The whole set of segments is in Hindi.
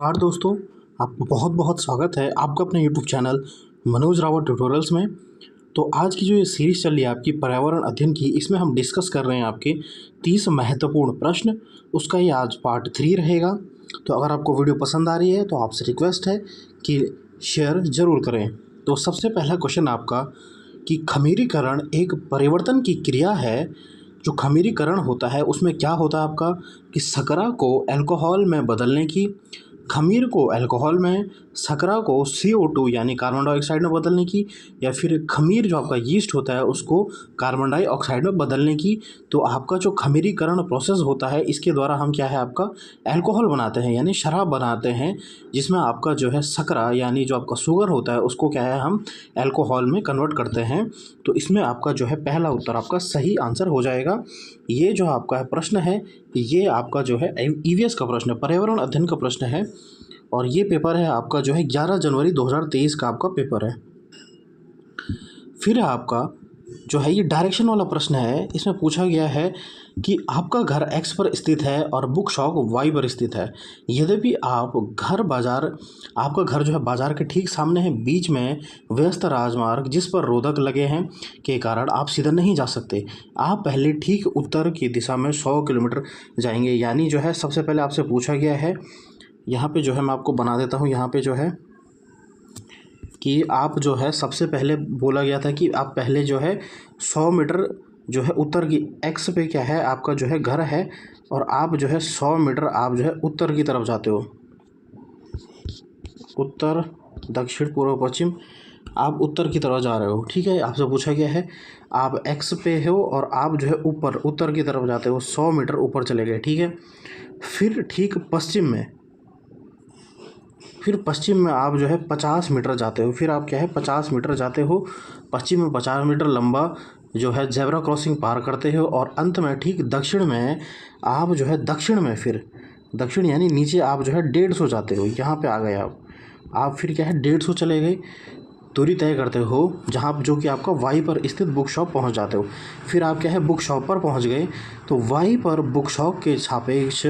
नमस्कार दोस्तों, आपका बहुत बहुत स्वागत है आपका अपने YouTube channel Manoj Rawat tutorials में। तो आज की जो ये सीरीज़ चल रही है आपकी पर्यावरण अध्ययन की, इसमें हम डिस्कस कर रहे हैं आपके 30 महत्वपूर्ण प्रश्न। उसका ये आज पार्ट 3 रहेगा। तो अगर आपको वीडियो पसंद आ रही है तो आपसे रिक्वेस्ट है कि शेयर ज़रूर करें। तो सबसे पहला क्वेश्चन आपका कि खमीरीकरण एक परिवर्तन की क्रिया है। जो खमीरीकरण होता है उसमें क्या होता है आपका कि शर्करा को अल्कोहल में बदलने की, खमीर को अल्कोहल में, शर्करा को CO2 यानी कार्बन डाइऑक्साइड में बदलने की, या फिर खमीर जो आपका यीस्ट होता है उसको कार्बन डाइऑक्साइड में बदलने की। तो आपका जो खमीरीकरण प्रोसेस होता है इसके द्वारा हम क्या है आपका अल्कोहल बनाते हैं यानी शराब बनाते हैं, जिसमें आपका जो है शर्करा यानी जो आपका शुगर होता है उसको क्या है हम अल्कोहल में कन्वर्ट करते हैं। तो इसमें आपका जो है पहला उत्तर आपका सही आंसर हो जाएगा। ये जो आपका प्रश्न है ये आपका जो है EVS का प्रश्न है, पर्यावरण अध्ययन का प्रश्न है। और ये पेपर है आपका जो है 11 जनवरी 2023 का आपका पेपर है। फिर आपका जो है ये डायरेक्शन वाला प्रश्न है। इसमें पूछा गया है कि आपका घर X पर स्थित है और बुक शॉप Y पर स्थित है। यद्यपि आपका घर जो है बाजार के ठीक सामने है, बीच में व्यस्त राजमार्ग जिस पर रोधक लगे हैं के कारण आप सीधा नहीं जा सकते। आप पहले ठीक उत्तर की दिशा में 100 किलोमीटर जाएंगे। यानी जो है सबसे पहले आपसे पूछा गया है, यहाँ पे जो है मैं आपको बना देता हूँ, यहाँ पे जो है कि आप जो है सबसे पहले बोला गया था कि आप पहले जो है 100 मीटर जो है उत्तर की X पे क्या है आपका जो है घर है, और आप जो है 100 मीटर आप जो है उत्तर की तरफ जाते हो। उत्तर, दक्षिण, पूर्व, पश्चिम, आप उत्तर की तरफ जा रहे हो। ठीक है, आपसे पूछा गया है आप X पे हो और आप जो है ऊपर उत्तर की तरफ जाते हो, 100 मीटर ऊपर चले गए। ठीक है, फिर ठीक पश्चिम में आप जो है 50 मीटर जाते हो। फिर आप क्या है 50 मीटर जाते हो, पश्चिम में 50 मीटर लंबा जो है जेब्रा क्रॉसिंग पार करते हो, और अंत में ठीक दक्षिण में आप जो है दक्षिण यानी नीचे आप जो है 150 जाते हो। यहाँ पे आ गए आप फिर क्या है 150 चले गए, दूरी तय करते हो जहाँ जो कि आपका वाई पर स्थित बुक शॉप पहुँच जाते हो। फिर आप क्या है बुक शॉप पर पहुँच गए, तो वाई पर बुक शॉप के सापेक्ष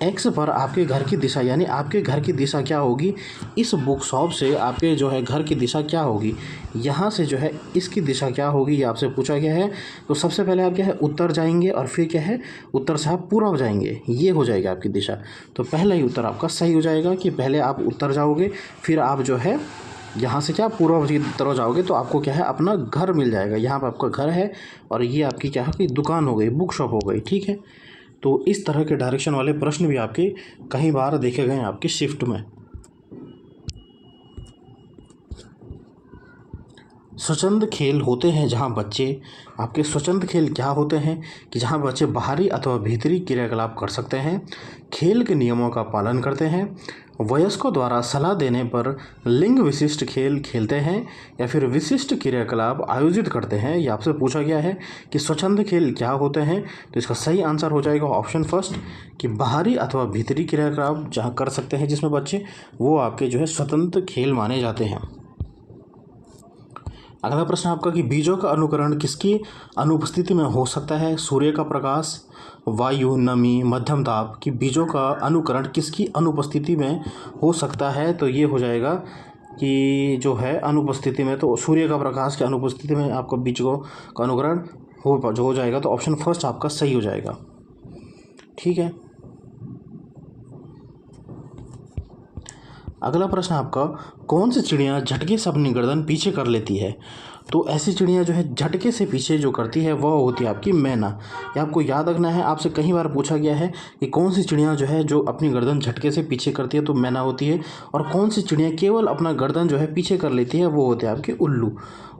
एक्स पर आपके घर की दिशा यानी आपके घर की दिशा क्या होगी, इस बुक शॉप से आपके जो है घर की दिशा क्या होगी, यहाँ से जो है इसकी दिशा क्या होगी, ये आपसे पूछा गया है। तो सबसे पहले आप क्या है उत्तर जाएंगे और फिर क्या है उत्तर से आप पूर्व जाएंगे, ये हो जाएगा आपकी दिशा। तो पहला ही उत्तर आपका सही हो जाएगा कि पहले आप उत्तर जाओगे, फिर आप जो है यहाँ से क्या पूर्व की तरफ जाओगे तो आपको क्या है अपना घर मिल जाएगा। यहाँ पर आपका घर है और ये आपकी क्या है कि दुकान हो गई, बुक शॉप हो गई। ठीक है, तो इस तरह के डायरेक्शन वाले प्रश्न भी आपके कई बार देखे गए हैं आपके शिफ्ट में। स्वच्छंद खेल होते हैं जहां बच्चे, आपके स्वच्छंद खेल क्या होते हैं कि जहां बच्चे बाहरी अथवा भीतरी क्रियाकलाप कर सकते हैं, खेल के नियमों का पालन करते हैं, वयस्कों द्वारा सलाह देने पर लिंग विशिष्ट खेल खेलते हैं, या फिर विशिष्ट क्रियाकलाप आयोजित करते हैं। ये आपसे पूछा गया है कि स्वच्छंद खेल क्या होते हैं। तो इसका सही आंसर हो जाएगा ऑप्शन फर्स्ट कि बाहरी अथवा भीतरी क्रियाकलाप जहाँ कर सकते हैं जिसमें बच्चे, वो आपके जो है स्वतंत्र खेल माने जाते हैं। अगला प्रश्न आपका कि बीजों का अनुकरण किसकी अनुपस्थिति में हो सकता है। सूर्य का प्रकाश, वायु, नमी, मध्यम दाब की बीजों का अनुकरण किसकी अनुपस्थिति में हो सकता है। तो ये हो जाएगा कि जो है अनुपस्थिति में, तो सूर्य का प्रकाश की अनुपस्थिति में आपका बीजों का अनुकरण हो जाएगा। तो ऑप्शन फर्स्ट आपका सही हो जाएगा। ठीक है, अगला प्रश्न आपका कौन सी चिड़िया झटके से अपनी गर्दन पीछे कर लेती है। तो ऐसी चिड़िया जो है झटके से पीछे जो करती है वह होती है आपकी मैना। ये आपको याद रखना है, आपसे कई बार पूछा गया है कि कौन सी चिड़िया जो है जो अपनी गर्दन झटके से पीछे करती है, तो मैना होती है। और कौन सी चिड़िया केवल अपना गर्दन जो है पीछे कर लेती है, वो होते हैं आपके उल्लू।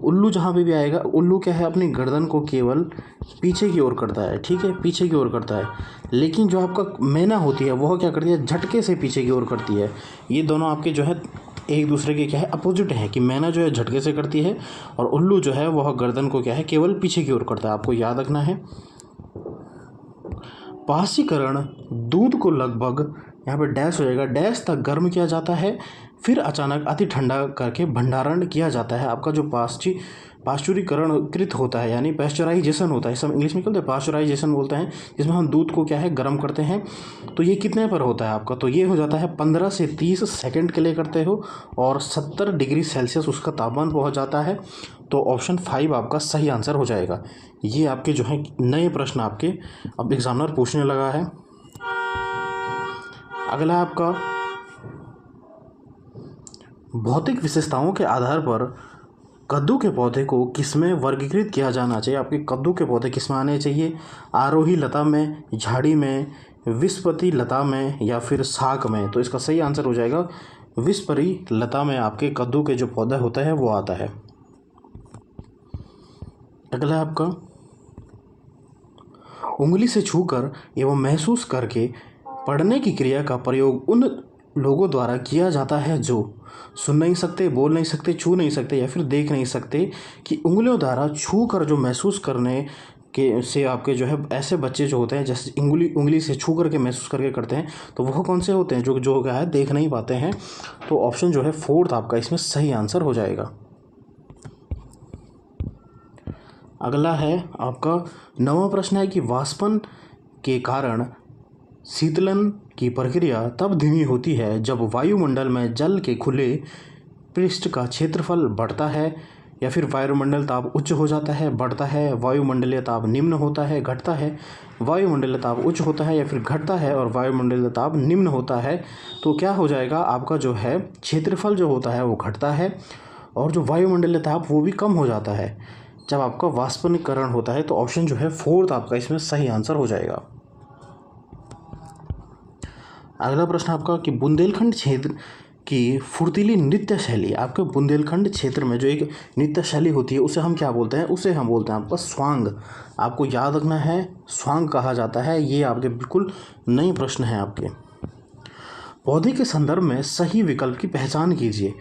उल्लू जहाँ पे भी आएगा, उल्लू क्या है अपनी गर्दन को केवल पीछे की ओर करता है। ठीक है, पीछे की ओर करता है। लेकिन जो आपका मैना होती है वह क्या करती है, झटके से पीछे की ओर करती है। ये दोनों आपके जो है एक दूसरे के क्या है अपोजिट है कि मैना जो है झटके से करती है और उल्लू जो है वह गर्दन को क्या है केवल पीछे की ओर करता है। आपको याद रखना है। पासीकरण दूध को लगभग यहाँ पे डैश हो जाएगा, डैश तक गर्म किया जाता है, फिर अचानक अति ठंडा करके भंडारण किया जाता है। आपका जो पाश्चुरीकरणकृत होता है, यानी पैस्चराइजेशन होता है, सब इंग्लिश में क्या बोलते हैं, पाश्चराइजेशन बोलते हैं, जिसमें हम दूध को क्या है गर्म करते हैं। तो ये कितने पर होता है आपका, तो ये हो जाता है 15 से 30 सेकंड के लिए करते हो और 70 डिग्री सेल्सियस उसका तापमान पहुंच जाता है। तो ऑप्शन 5 आपका सही आंसर हो जाएगा। ये आपके जो है नए प्रश्न आपके अब एग्जामिनर पूछने लगा है। अगला आपका भौतिक विशेषताओं के आधार पर कद्दू के पौधे को किसमें वर्गीकृत किया जाना चाहिए। आपके कद्दू के पौधे किसमें आने चाहिए, आरोही लता में, झाड़ी में, विस्पति लता में या फिर शाक में। तो इसका सही आंसर हो जाएगा विस्परी लता में आपके कद्दू के जो पौधा होता है वो आता है। अगला आपका उंगली से छूकर एवं महसूस करके पढ़ने की क्रिया का प्रयोग उन लोगों द्वारा किया जाता है जो सुन नहीं सकते, बोल नहीं सकते, छू नहीं सकते या फिर देख नहीं सकते, कि उंगलियों द्वारा छू कर जो महसूस करने के से आपके जो है ऐसे बच्चे जो होते हैं जैसे उंगली से छू करके महसूस करके करते हैं, तो वह कौन से होते हैं जो क्या है देख नहीं पाते हैं। तो ऑप्शन जो है 4 आपका इसमें सही आंसर हो जाएगा। अगला है आपका 9वां प्रश्न है कि वाष्पन के कारण शीतलन की प्रक्रिया तब धीमी होती है जब वायुमंडल में जल के खुले पृष्ठ का क्षेत्रफल बढ़ता है या फिर वायुमंडल ताप उच्च हो जाता है, बढ़ता है, वायुमंडलीय ताप निम्न होता है, घटता है, वायुमंडलीय ताप उच्च होता है या फिर घटता है और वायुमंडलीय ताप निम्न होता है। तो क्या हो जाएगा आपका जो है क्षेत्रफल जो होता है वो घटता है और जो वायुमंडलीय ताप वो भी कम हो जाता है जब आपका वाष्पनीकरण होता है। तो ऑप्शन जो है 4 आपका इसमें सही आंसर हो जाएगा। अगला प्रश्न आपका कि बुंदेलखंड क्षेत्र की फुर्तीली नृत्य शैली, आपके बुंदेलखंड क्षेत्र में जो एक नृत्य शैली होती है उसे हम क्या बोलते हैं, उसे हम बोलते हैं आपका स्वांग। आपको याद रखना है स्वांग कहा जाता है। ये आपके बिल्कुल नए प्रश्न हैं आपके। पौधे के संदर्भ में सही विकल्प की पहचान कीजिए।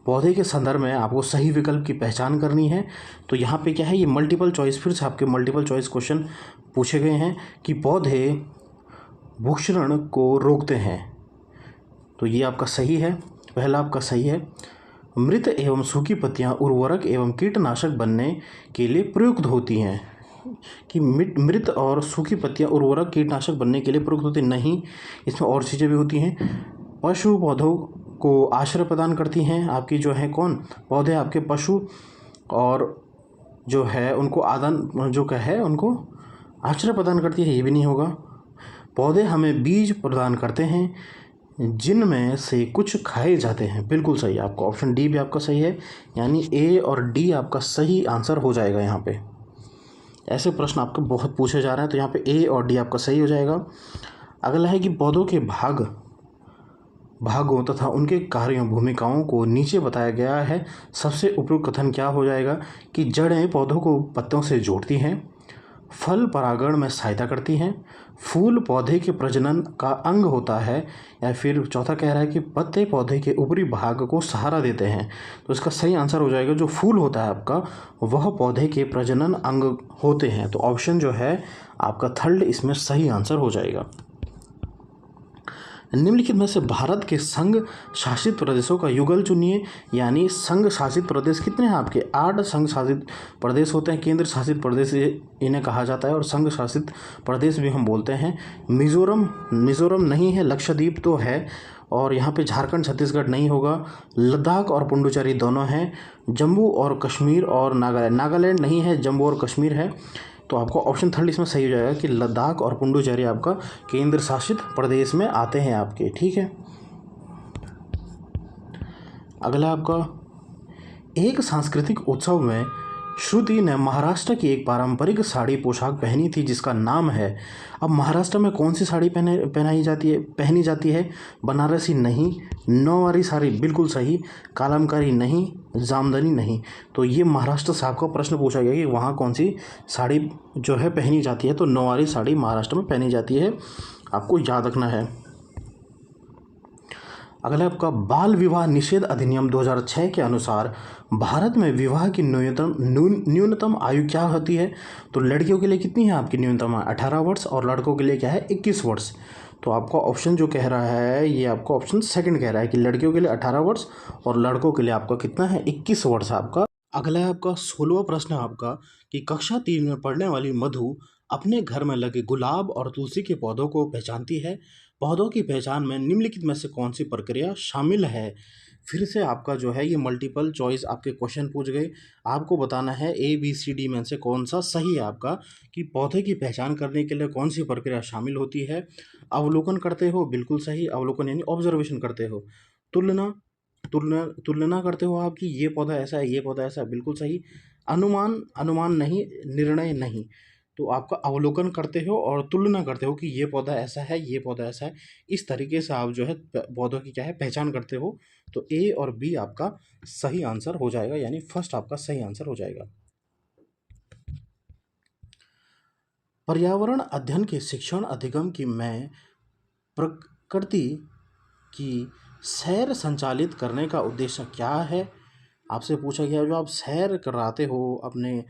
पौधे के संदर्भ में आपको सही विकल्प की पहचान करनी है। तो यहाँ पे क्या है, ये मल्टीपल चॉइस, फिर से आपके मल्टीपल चॉइस क्वेश्चन पूछे गए हैं कि पौधे भूक्षरण को रोकते हैं। तो ये आपका सही है, पहला आपका सही है। मृत एवं सूखी पत्तियां उर्वरक एवं कीटनाशक बनने के लिए प्रयुक्त होती हैं, कि मृत और सूखी पत्तियां उर्वरक कीटनाशक बनने के लिए प्रयुक्त होती नहीं, इसमें और चीज़ें भी होती हैं। पशु पौधों को आश्रय प्रदान करती हैं, आपकी जो है कौन पौधे आपके पशु और जो है उनको आदान जो क्या है उनको आश्रय प्रदान करती है, ये भी नहीं होगा। पौधे हमें बीज प्रदान करते हैं जिनमें से कुछ खाए जाते हैं, बिल्कुल सही। आपका ऑप्शन डी भी आपका सही है, यानी ए और डी आपका सही आंसर हो जाएगा। यहाँ पे ऐसे प्रश्न आपको बहुत पूछे जा रहे हैं, तो यहाँ पे ए और डी आपका सही हो जाएगा। अगला है कि पौधों के भागों तथा उनके कार्यों भूमिकाओं को नीचे बताया गया है। सबसे उपयुक्त कथन क्या हो जाएगा कि जड़ें पौधों को पत्तों से जोड़ती हैं, फल परागण में सहायता करती हैं, फूल पौधे के प्रजनन का अंग होता है, या फिर चौथा कह रहा है कि पत्ते पौधे के ऊपरी भाग को सहारा देते हैं। तो इसका सही आंसर हो जाएगा जो फूल होता है आपका वह पौधे के प्रजनन अंग होते हैं। तो ऑप्शन जो है आपका 3rd इसमें सही आंसर हो जाएगा। निम्नलिखित में से भारत के संघ शासित प्रदेशों का युगल चुनिए, यानी संघ शासित प्रदेश कितने हैं आपके 8 संघ शासित प्रदेश होते हैं। केंद्र शासित प्रदेश इन्हें कहा जाता है और संघ शासित प्रदेश भी हम बोलते हैं। मिजोरम नहीं है, लक्षद्वीप तो है, और यहाँ पे झारखंड छत्तीसगढ़ नहीं होगा। लद्दाख और पुडुचेरी दोनों हैं। जम्मू और कश्मीर और नागालैंड नहीं है, जम्मू और कश्मीर है। तो आपको ऑप्शन 3rd इसमें सही हो जाएगा कि लद्दाख और पुडुचेरी आपका केंद्र शासित प्रदेश में आते हैं आपके, ठीक है। अगला आपका एक सांस्कृतिक उत्सव में श्रुति ने महाराष्ट्र की एक पारंपरिक साड़ी पोशाक पहनी थी जिसका नाम है। अब महाराष्ट्र में कौन सी साड़ी पहनी जाती है, बनारसी नहीं, नौवारी साड़ी बिल्कुल सही, कालमकारी नहीं, जामदानी नहीं। तो ये महाराष्ट्र से आपका प्रश्न पूछा गया कि वहाँ कौन सी साड़ी जो है पहनी जाती है, तो नौवारी साड़ी महाराष्ट्र में पहनी जाती है, आपको याद रखना है। अगला आपका बाल विवाह निषेध अधिनियम 2006 के अनुसार भारत में विवाह की न्यूनतम आयु क्या होती है। तो लड़कियों के लिए कितनी है आपकी न्यूनतम 18 वर्ष और लड़कों के लिए क्या है 21 वर्ष। तो आपका ऑप्शन जो कह रहा है ये आपका ऑप्शन 2nd कह रहा है कि लड़कियों के लिए 18 वर्ष और लड़कों के लिए आपका कितना है 21 वर्ष आपका अगला है आपका 16वां प्रश्न है आपका कि कक्षा 3 में पढ़ने वाली मधु अपने घर में लगे गुलाब और तुलसी के पौधों को पहचानती है। पौधों की पहचान में निम्नलिखित में से कौन सी प्रक्रिया शामिल है? फिर से आपका जो है ये मल्टीपल चॉइस आपके क्वेश्चन पूछ गए। आपको बताना है ए बी सी डी में से कौन सा सही है आपका, कि पौधे की पहचान करने के लिए कौन सी प्रक्रिया शामिल होती है। अवलोकन करते हो, बिल्कुल सही, अवलोकन यानी ऑब्जर्वेशन करते हो। तुलना तुलना करते हो आप कि ये पौधा ऐसा है, ये पौधा ऐसा है, बिल्कुल सही। अनुमान अनुमान नहीं, निर्णय नहीं। तो आपका अवलोकन करते हो और तुलना करते हो कि ये पौधा ऐसा है, ये पौधा ऐसा है। इस तरीके से आप जो है पौधों की क्या है पहचान करते हो। तो ए और बी आपका सही आंसर हो जाएगा, यानी फर्स्ट आपका सही आंसर हो जाएगा। पर्यावरण अध्ययन के शिक्षण अधिगम की मैं प्रकृति की सैर संचालित करने का उद्देश्य क्या है? आपसे पूछा गया है, जो आप सैर कराते हो अपने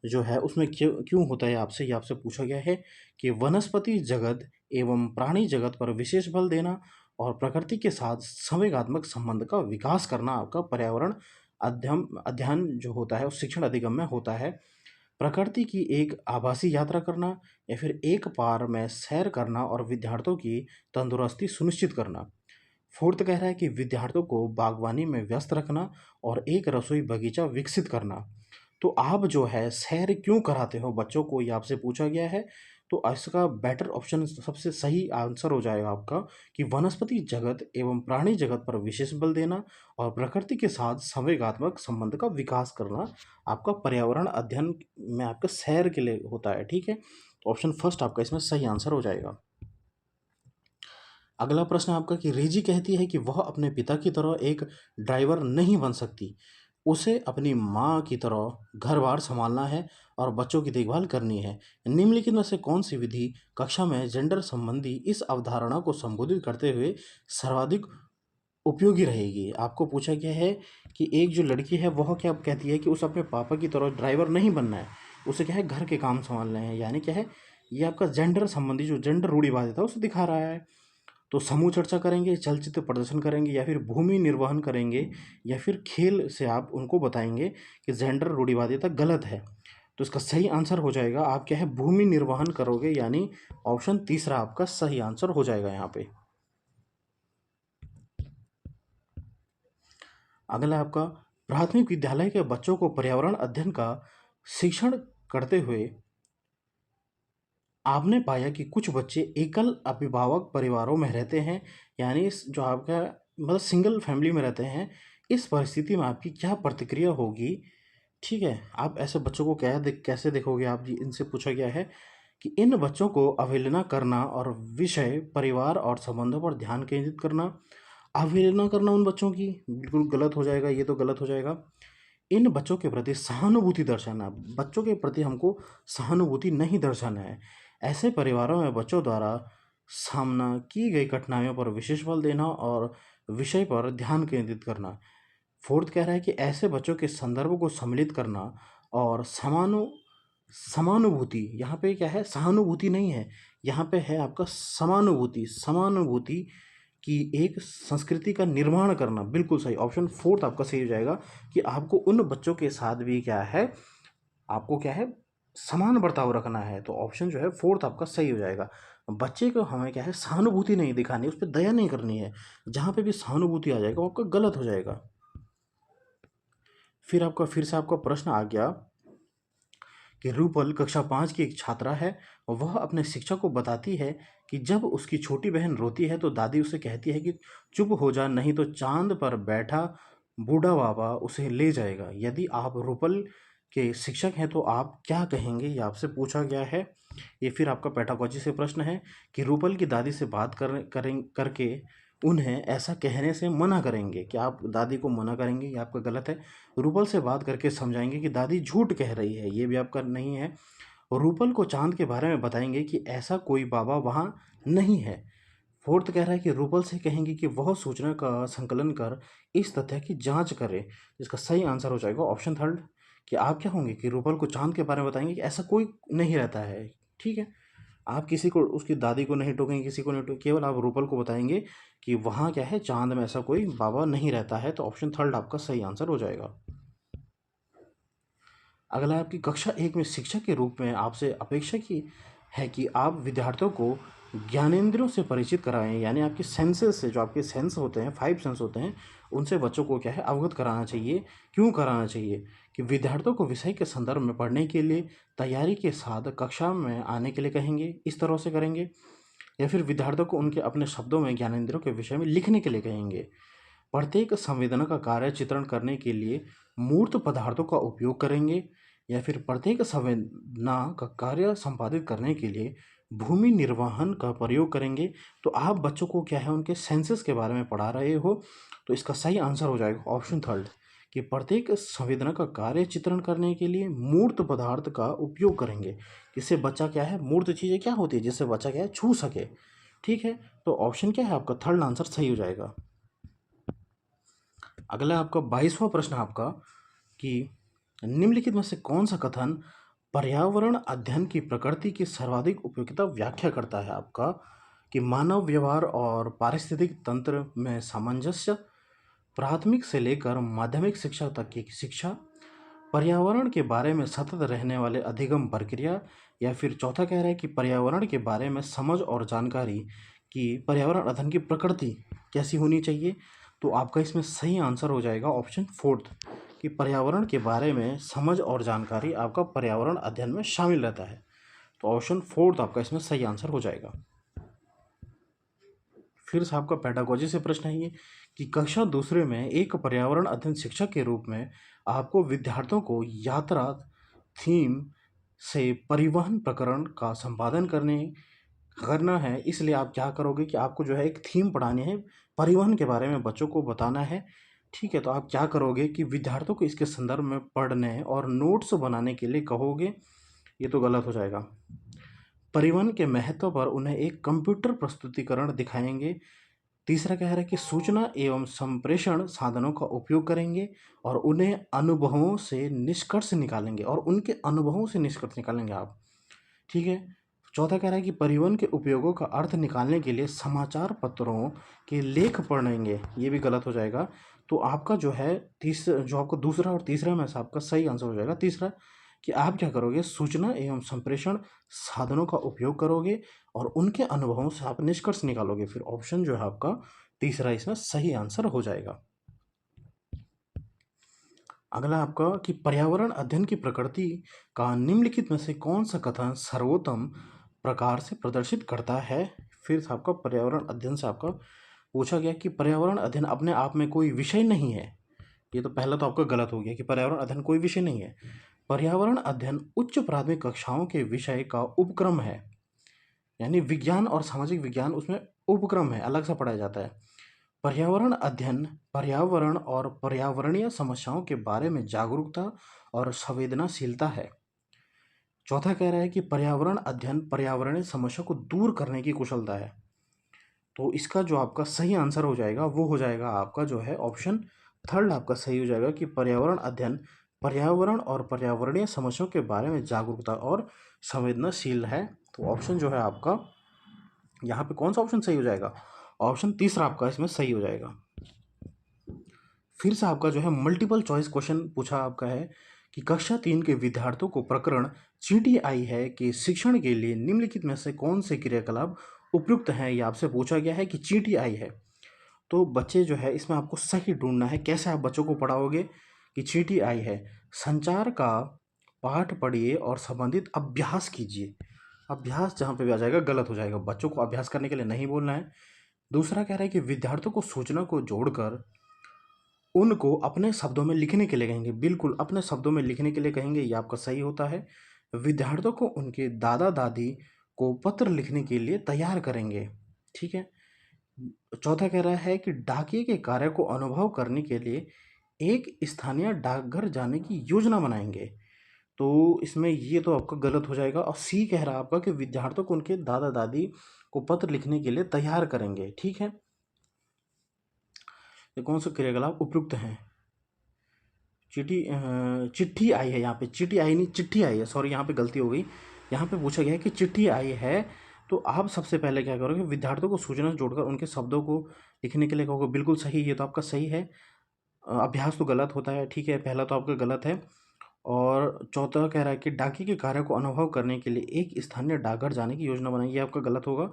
जो है उसमें क्यों क्यों होता है आपसे, ये आपसे पूछा गया है कि वनस्पति जगत एवं प्राणी जगत पर विशेष बल देना और प्रकृति के साथ संवेगात्मक संबंध का विकास करना आपका पर्यावरण अध्ययन अध्ययन जो होता है उस शिक्षण अधिगम में होता है। प्रकृति की एक आभासी यात्रा करना या फिर एक पार में सैर करना और विद्यार्थियों की तंदुरुस्ती सुनिश्चित करना। फोर्थ कह रहा है कि विद्यार्थियों को बागवानी में व्यस्त रखना और एक रसोई बगीचा विकसित करना। तो आप जो है सैर क्यों कराते हो बच्चों को, ये आपसे पूछा गया है। तो इसका बेटर ऑप्शन सबसे सही आंसर हो जाएगा आपका कि वनस्पति जगत एवं प्राणी जगत पर विशेष बल देना और प्रकृति के साथ संवेगात्मक संबंध का विकास करना आपका पर्यावरण अध्ययन में आपका सैर के लिए होता है। ठीक है, तो ऑप्शन फर्स्ट आपका इसमें सही आंसर हो जाएगा। अगला प्रश्न आपका कि रिजी कहती है कि वह अपने पिता की तरह एक ड्राइवर नहीं बन सकती। उसे अपनी माँ की तरह घर-बार सँभालना है और बच्चों की देखभाल करनी है। निम्नलिखित में से कौन-सी विधि कक्षा में जेंडर संबंधी इस अवधारणा को संबोधित करते हुए सर्वाधिक उपयोगी रहेगी? आपको पूछा गया है कि एक जो लड़की है वह क्या कहती है कि उसे अपने पापा की तरह ड्राइवर नहीं बनना है। उसे क्या है घर के काम सँभालने हैं, यानी क्या है ये आपका जेंडर संबंधी जो जेंडर रूढ़िवादिता है उसे दिखा रहा है। तो समूह चर्चा करेंगे, चलचित्र प्रदर्शन करेंगे या फिर भूमि निर्वहन करेंगे या फिर खेल से आप उनको बताएँगे कि जेंडर रूढ़िवादिता गलत है। तो इसका सही आंसर हो जाएगा आप क्या है भूमि निर्वहन करोगे, यानी ऑप्शन तीसरा आपका सही आंसर हो जाएगा यहाँ पे। अगला आपका प्राथमिक विद्यालय के बच्चों को पर्यावरण अध्ययन का शिक्षण करते हुए आपने पाया कि कुछ बच्चे एकल अभिभावक परिवारों में रहते हैं, यानी जो आपका मतलब सिंगल फैमिली में रहते हैं। इस परिस्थिति में आपकी क्या प्रतिक्रिया होगी? ठीक है, आप ऐसे बच्चों को कैसे देखोगे आप जी? इनसे पूछा गया है कि इन बच्चों को अवहेलना करना और विषय परिवार और संबंधों पर ध्यान केंद्रित करना। अवहेलना करना उन बच्चों की बिल्कुल गलत हो जाएगा, ये तो गलत हो जाएगा। इन बच्चों के प्रति सहानुभूति दर्शाना, बच्चों के प्रति हमको सहानुभूति नहीं दर्शाना है। ऐसे परिवारों में बच्चों द्वारा सामना की गई कठिनाइयों पर विशेष बल देना और विषय पर ध्यान केंद्रित करना। फोर्थ कह रहा है कि ऐसे बच्चों के संदर्भ को सम्मिलित करना और समानुभूति, यहाँ पे क्या है सहानुभूति नहीं है, यहाँ पे है आपका समानुभूति। समानुभूति की एक संस्कृति का निर्माण करना, बिल्कुल सही। ऑप्शन फोर्थ आपका सही हो जाएगा कि आपको उन बच्चों के साथ भी क्या है आपको क्या है समान बर्ताव रखना है। तो ऑप्शन जो है फोर्थ आपका सही हो जाएगा। बच्चे को हमें क्या है सहानुभूति नहीं दिखानी, उस पर दया नहीं करनी है। जहाँ पे भी सहानुभूति आ जाएगा वो आपका गलत हो जाएगा। फिर से आपका प्रश्न आ गया कि रूपल कक्षा 5 की एक छात्रा है। वह अपने शिक्षक को बताती है कि जब उसकी छोटी बहन रोती है तो दादी उसे कहती है कि चुप हो जा, नहीं तो चांद पर बैठा बूढ़ा बाबा उसे ले जाएगा। यदि आप रूपल के शिक्षक हैं तो आप क्या कहेंगे, ये आपसे पूछा गया है। ये फिर आपका पेडागोजी से प्रश्न है कि रूपल की दादी से बात करके उन्हें ऐसा कहने से मना करेंगे। क्या आप दादी को मना करेंगे? ये आपका गलत है। रूपल से बात करके समझाएंगे कि दादी झूठ कह रही है, ये भी आपका नहीं है। रूपल को चांद के बारे में बताएंगे कि ऐसा कोई बाबा वहाँ नहीं है। फोर्थ कह रहा है कि रूपल से कहेंगे कि वह सूचना का संकलन कर इस तथ्य की जांच करे। इसका सही आंसर हो जाएगा ऑप्शन थर्ड कि आप क्या होंगे कि रूपल को चांद के बारे में बताएंगे कि ऐसा कोई नहीं रहता है। ठीक है, आप किसी को उसकी दादी को नहीं टोकेंगे, किसी को नहीं टोकेंगे, केवल आप रूपल को बताएंगे कि वहाँ क्या है चांद में ऐसा कोई बाबा नहीं रहता है। तो ऑप्शन थर्ड आपका सही आंसर हो जाएगा। अगला आपकी कक्षा 1 में शिक्षक के रूप में आपसे अपेक्षा की है कि आप विद्यार्थियों को ज्ञानेंद्रियों से परिचित कराएँ, यानी आपके सेंसेस से, जो आपके सेंस होते हैं, 5 सेंस होते हैं, उनसे बच्चों को क्या है अवगत कराना चाहिए। क्यों कराना चाहिए? कि विद्यार्थियों को विषय के संदर्भ में पढ़ने के लिए तैयारी के साथ कक्षा में आने के लिए कहेंगे, इस तरह से करेंगे। या फिर विद्यार्थियों को उनके अपने शब्दों में ज्ञानेंद्रियों के विषय में लिखने के लिए कहेंगे। प्रत्येक संवेदना का कार्य चित्रण करने के लिए मूर्त पदार्थों का उपयोग करेंगे। या फिर प्रत्येक संवेदना का कार्य संपादित करने के लिए भूमि निर्वहन का प्रयोग करेंगे। तो आप बच्चों को क्या है उनके सेंसेस के बारे में पढ़ा रहे हो, तो इसका सही आंसर हो जाएगा ऑप्शन थर्ड, कि प्रत्येक संवेदना का कार्य चित्रण करने के लिए मूर्त पदार्थ का उपयोग करेंगे, जिससे बच्चा क्या है, मूर्त चीज़ें क्या होती है जिससे बच्चा क्या है छू सके। ठीक है, तो ऑप्शन क्या है आपका, थर्ड आंसर सही हो जाएगा। अगला आपका 22वां प्रश्न आपका, कि निम्नलिखित में से कौन सा कथन पर्यावरण अध्ययन की प्रकृति की सर्वाधिक उपयोगिता व्याख्या करता है आपका, कि मानव व्यवहार और पारिस्थितिक तंत्र में सामंजस्य, प्राथमिक से लेकर माध्यमिक शिक्षा तक की शिक्षा, पर्यावरण के बारे में सतत रहने वाले अधिगम प्रक्रिया, या फिर चौथा कह रहा है कि पर्यावरण के बारे में समझ और जानकारी, कि पर्यावरण अध्ययन की प्रकृति कैसी होनी चाहिए। तो आपका इसमें सही आंसर हो जाएगा ऑप्शन फोर्थ, कि पर्यावरण के बारे में समझ और जानकारी आपका पर्यावरण अध्ययन में शामिल रहता है। तो ऑप्शन फोर्थ आपका इसमें सही आंसर हो जाएगा। फिर से आपका पेडागोजी से प्रश्न है ये, कि कक्षा दूसरे में एक पर्यावरण अध्ययन शिक्षक के रूप में आपको विद्यार्थियों को यात्रा थीम से परिवहन प्रकरण का संपादन करना है। इसलिए आप क्या करोगे कि आपको जो है एक थीम पढ़ानी है, परिवहन के बारे में बच्चों को बताना है। ठीक है, तो आप क्या करोगे कि विद्यार्थियों को इसके संदर्भ में पढ़ने और नोट्स बनाने के लिए कहोगे। ये तो गलत हो जाएगा। परिवहन के महत्व पर उन्हें एक कंप्यूटर प्रस्तुतिकरण दिखाएंगे। तीसरा कह रहा है कि सूचना एवं संप्रेषण साधनों का उपयोग करेंगे और उन्हें अनुभवों से निष्कर्ष निकालेंगे, और उनके अनुभवों से निष्कर्ष निकालेंगे आप। ठीक है, चौथा कह रहा है कि परिवहन के उपयोगों का अर्थ निकालने के लिए समाचार पत्रों के लेख पढ़ेंगे। ये भी गलत हो जाएगा। तो आपका जो है जो आपका दूसरा और तीसरा में से आपका सही आंसर हो जाएगा तीसरा, कि आप क्या करोगे, सूचना एवं संप्रेषण साधनों का उपयोग करोगे और उनके अनुभवों से आप निष्कर्ष निकालोगे। फिर ऑप्शन जो है आपका तीसरा इसमें सही आंसर हो जाएगा। अगला आपका, कि पर्यावरण अध्ययन की प्रकृति का निम्नलिखित में से कौन सा कथन सर्वोत्तम प्रकार से प्रदर्शित करता है। फिर से आपका पर्यावरण अध्ययन से आपका पूछा गया कि पर्यावरण अध्ययन अपने आप में कोई विषय नहीं है। ये तो पहला तो आपका गलत हो गया कि पर्यावरण अध्ययन कोई विषय नहीं है। पर्यावरण अध्ययन उच्च प्राथमिक कक्षाओं के विषय का उपक्रम है, यानी विज्ञान और सामाजिक विज्ञान उसमें उपक्रम है, अलग से पढ़ाया जाता है। पर्यावरण अध्ययन पर्यावरण और पर्यावरणीय समस्याओं के बारे में जागरूकता और संवेदनाशीलता है। चौथा कह रहा है कि पर्यावरण अध्ययन पर्यावरणीय समस्या को दूर करने की कुशलता है। तो इसका जो आपका सही आंसर हो जाएगा वो हो जाएगा आपका जो है ऑप्शन थर्ड आपका सही हो जाएगा, कि पर्यावरण अध्ययन पर्यावरण और पर्यावरणीय समस्याओं के बारे में जागरूकता और संवेदनाशील है। तो ऑप्शन जो है आपका यहाँ पे कौन सा ऑप्शन सही हो जाएगा, ऑप्शन तीसरा आपका इसमें सही हो जाएगा। फिर से आपका जो है मल्टीपल चॉइस क्वेश्चन पूछा आपका है, कि कक्षा 3 के विद्यार्थियों को प्रकरण चींटी आई है कि शिक्षण के लिए निम्नलिखित में से कौन से क्रियाकलाप उपयुक्त हैं। ये आपसे पूछा गया है कि चींटी आई है। तो बच्चे जो है इसमें आपको सही ढूंढना है, कैसे आप बच्चों को पढ़ाओगे कि चींटी आई है। संचार का पाठ पढ़िए और संबंधित अभ्यास कीजिए। अभ्यास जहाँ पे भी आ जाएगा गलत हो जाएगा, बच्चों को अभ्यास करने के लिए नहीं बोलना है। दूसरा कह रहा है कि विद्यार्थियों को सूचना को जोड़कर उनको अपने शब्दों में लिखने के लिए कहेंगे। बिल्कुल अपने शब्दों में लिखने के लिए कहेंगे, ये आपका सही होता है। विद्यार्थियों को उनके दादा दादी को पत्र लिखने के लिए तैयार करेंगे। ठीक है, चौथा कह रहा है कि डाकिए के कार्य को अनुभव करने के लिए एक स्थानीय डाकघर जाने की योजना बनाएंगे। तो इसमें ये तो आपका गलत हो जाएगा। और सी कह रहा है आपका कि विद्यार्थियों को उनके दादा दादी को पत्र लिखने के लिए तैयार करेंगे। ठीक है, ये कौन सा क्रियाकलाप उपयुक्त हैं। चिट्ठी आई है, यहाँ पे चिट्ठी आई नहीं चिट्ठी आई है, सॉरी यहाँ पे गलती हो गई। यहाँ पे पूछा गया है कि चिट्ठी आई है। तो आप सबसे पहले क्या करोगे, विद्यार्थियों को सूचना से जोड़कर उनके शब्दों को लिखने के लिए कहोगे। बिल्कुल सही, ये तो आपका सही है। अभ्यास तो गलत होता है। ठीक है, पहला तो आपका गलत है। और चौथा कह रहा है कि डाकिये के कार्य को अनुभव करने के लिए एक स्थानीय डाकघर जाने की योजना बनाई। ये आपका गलत होगा।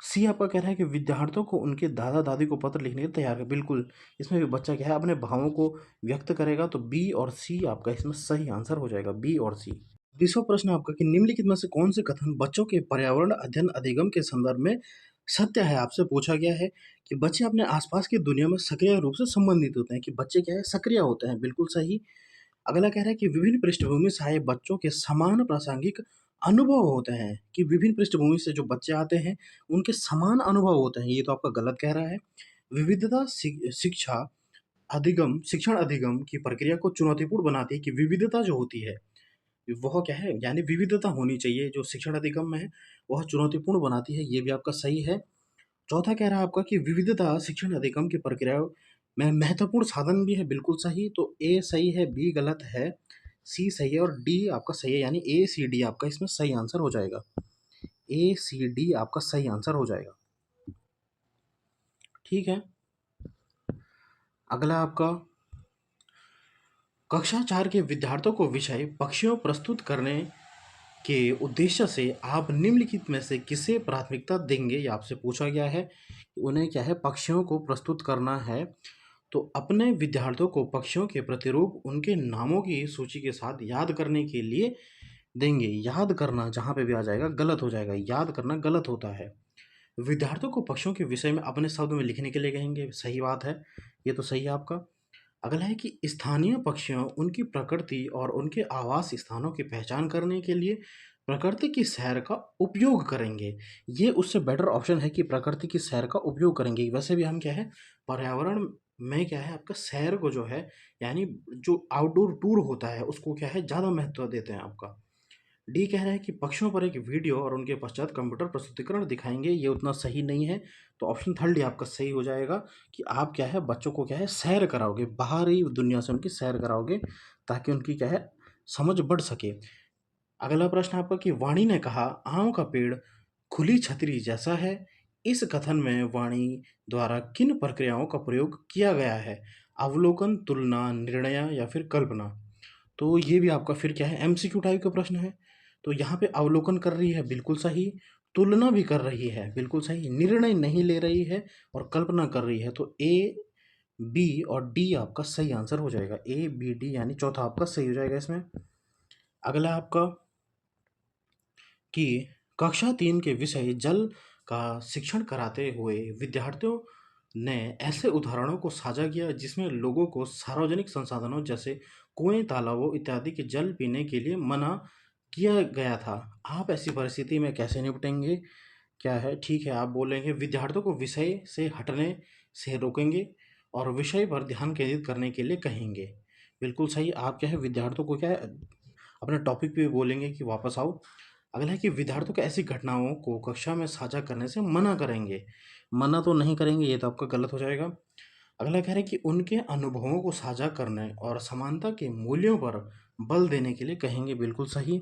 सी आपका कह रहा है कि विद्यार्थियों को उनके दादा दादी को पत्र लिखने के लिए तैयार कर। बिल्कुल, इसमें भी बच्चा क्या है अपने भावों को व्यक्त करेगा, तो बी और सी आपका इसमें सही आंसर हो जाएगा, बी और सी। 20वां प्रश्न आपका कि निम्नलिखित में से कौन से कथन बच्चों के पर्यावरण अध्ययन अधिगम के संदर्भ में सत्य है। आपसे पूछा गया है कि बच्चे अपने आसपास की दुनिया में सक्रिय रूप से संबंधित होते हैं, कि बच्चे क्या है सक्रिय होते हैं। बिल्कुल सही। अगला कह रहा है कि विभिन्न पृष्ठभूमि से आए बच्चों के समान प्रासंगिक अनुभव होते हैं, कि विभिन्न पृष्ठभूमि से जो बच्चे आते हैं उनके समान अनुभव होते हैं। ये तो आपका गलत कह रहा है। विविधता शिक्षण अधिगम की प्रक्रिया को चुनौतीपूर्ण बनाती है, कि विविधता जो होती है वह क्या है, यानी विविधता होनी चाहिए जो शिक्षण अधिगम में है, वह चुनौतीपूर्ण बनाती है। ये भी आपका सही है। चौथा कह रहा है आपका कि विविधता शिक्षण अधिगम की प्रक्रिया में महत्वपूर्ण साधन भी है। बिल्कुल सही। तो ए सही है, बी गलत है, सी सही है और डी आपका सही है, यानी ए सी डी आपका इसमें सही आंसर हो जाएगा। ए सी डी आपका सही आंसर हो जाएगा। ठीक है। अगला आपका कक्षा 4 के विद्यार्थियों को विषय पक्षियों प्रस्तुत करने के उद्देश्य से आप निम्नलिखित में से किसे प्राथमिकता देंगे। ये आपसे पूछा गया है। उन्हें क्या है पक्षियों को प्रस्तुत करना है, तो अपने विद्यार्थियों को पक्षियों के प्रतिरूप उनके नामों की सूची के साथ याद करने के लिए देंगे। याद करना जहाँ पे भी आ जाएगा गलत हो जाएगा, याद करना गलत होता है। विद्यार्थियों को पक्षियों के विषय में अपने शब्द में लिखने के लिए कहेंगे। सही बात है, ये तो सही है आपका। अगला है कि स्थानीय पक्षियों, उनकी प्रकृति और उनके आवास स्थानों की पहचान करने के लिए प्रकृति की सैर का उपयोग करेंगे। ये उससे बेटर ऑप्शन है कि प्रकृति की सैर का उपयोग करेंगे। वैसे भी हम क्या है पर्यावरण में क्या है आपका सैर को जो है, यानी जो आउटडोर टूर होता है उसको क्या है ज़्यादा महत्व देते हैं आपका। डी कह रहा है कि पक्षियों पर एक वीडियो और उनके पश्चात कंप्यूटर प्रस्तुतिकरण दिखाएंगे। ये उतना सही नहीं है, तो ऑप्शन थर्ड ही आपका सही हो जाएगा कि आप क्या है बच्चों को क्या है सैर कराओगे, बाहरी दुनिया से उनकी सैर कराओगे ताकि उनकी क्या है समझ बढ़ सके। अगला प्रश्न आपका कि वाणी ने कहा आम का पेड़ खुली छतरी जैसा है। इस कथन में वाणी द्वारा किन प्रक्रियाओं का प्रयोग किया गया है। अवलोकन, तुलना, निर्णय या फिर कल्पना। तो ये भी आपका फिर क्या है एमसीक्यू टाइप का प्रश्न है। तो यहाँ पे अवलोकन कर रही है, बिल्कुल सही। तुलना भी कर रही है, बिल्कुल सही। निर्णय नहीं ले रही है और कल्पना कर रही है, तो ए बी और डी आपका सही आंसर हो जाएगा। ए बी डी यानी चौथा आपका सही हो जाएगा इसमें। अगला आपका कि कक्षा 3 के विषय जल का शिक्षण कराते हुए विद्यार्थियों ने ऐसे उदाहरणों को साझा किया जिसमें लोगों को सार्वजनिक संसाधनों जैसे कुएं, तालाबों इत्यादि के जल पीने के लिए मना किया गया था। आप ऐसी परिस्थिति में कैसे निपटेंगे। क्या है ठीक है, आप बोलेंगे विद्यार्थियों को विषय से हटने से रोकेंगे और विषय पर ध्यान केंद्रित करने के लिए कहेंगे। बिल्कुल सही। आप क्या है विद्यार्थियों को क्या है अपने टॉपिक पे बोलेंगे कि वापस आओ। अगला है कि विद्यार्थियों को ऐसी घटनाओं को कक्षा में साझा करने से मना करेंगे। मना तो नहीं करेंगे, ये तो आपका गलत हो जाएगा। अगला कह रहे हैं कि उनके अनुभवों को साझा करने और समानता के मूल्यों पर बल देने के लिए कहेंगे। बिल्कुल सही।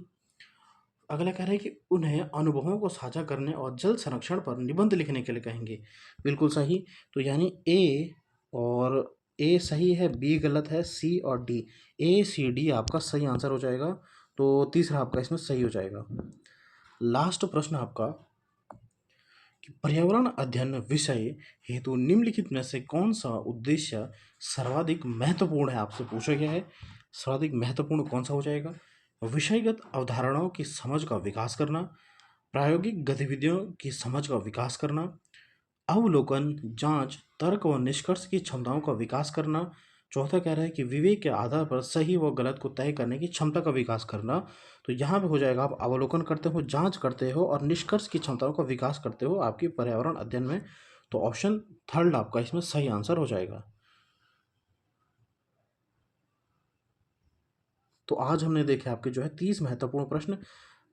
अगला कह रहे हैं कि उन्हें अनुभवों को साझा करने और जल संरक्षण पर निबंध लिखने के लिए कहेंगे। बिल्कुल सही। तो यानी ए और ए सही है, बी गलत है, सी और डी, ए सी डी आपका सही आंसर हो जाएगा। तो तीसरा आपका इसमें सही हो जाएगा। लास्ट प्रश्न आपका कि पर्यावरण अध्ययन विषय हेतु निम्नलिखित में से कौन सा उद्देश्य सर्वाधिक महत्वपूर्ण है। आपसे पूछा गया है सर्वाधिक महत्वपूर्ण कौन सा हो जाएगा। विषयगत अवधारणाओं की समझ का विकास करना, प्रायोगिक गतिविधियों की समझ का विकास करना, अवलोकन, जांच, तर्क व निष्कर्ष की क्षमताओं का विकास करना। चौथा कह रहा है कि विवेक के आधार पर सही व गलत को तय करने की क्षमता का विकास करना। तो यहाँ पे हो जाएगा आप अवलोकन करते हो, जांच करते हो और निष्कर्ष की क्षमताओं का विकास करते हो आपकी पर्यावरण अध्ययन में। तो ऑप्शन थर्ड आपका इसमें सही आंसर हो जाएगा। तो आज हमने देखे आपके जो है 30 महत्वपूर्ण प्रश्न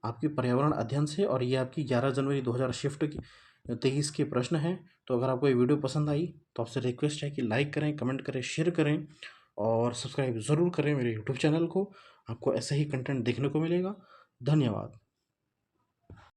आपकी पर्यावरण अध्ययन से, और ये आपकी 11 जनवरी 2000 शिफ्ट की 23 के प्रश्न हैं। तो अगर आपको ये वीडियो पसंद आई तो आपसे रिक्वेस्ट है कि लाइक करें, कमेंट करें, शेयर करें और सब्सक्राइब ज़रूर करें मेरे यूट्यूब चैनल को। आपको ऐसा ही कंटेंट देखने को मिलेगा। धन्यवाद।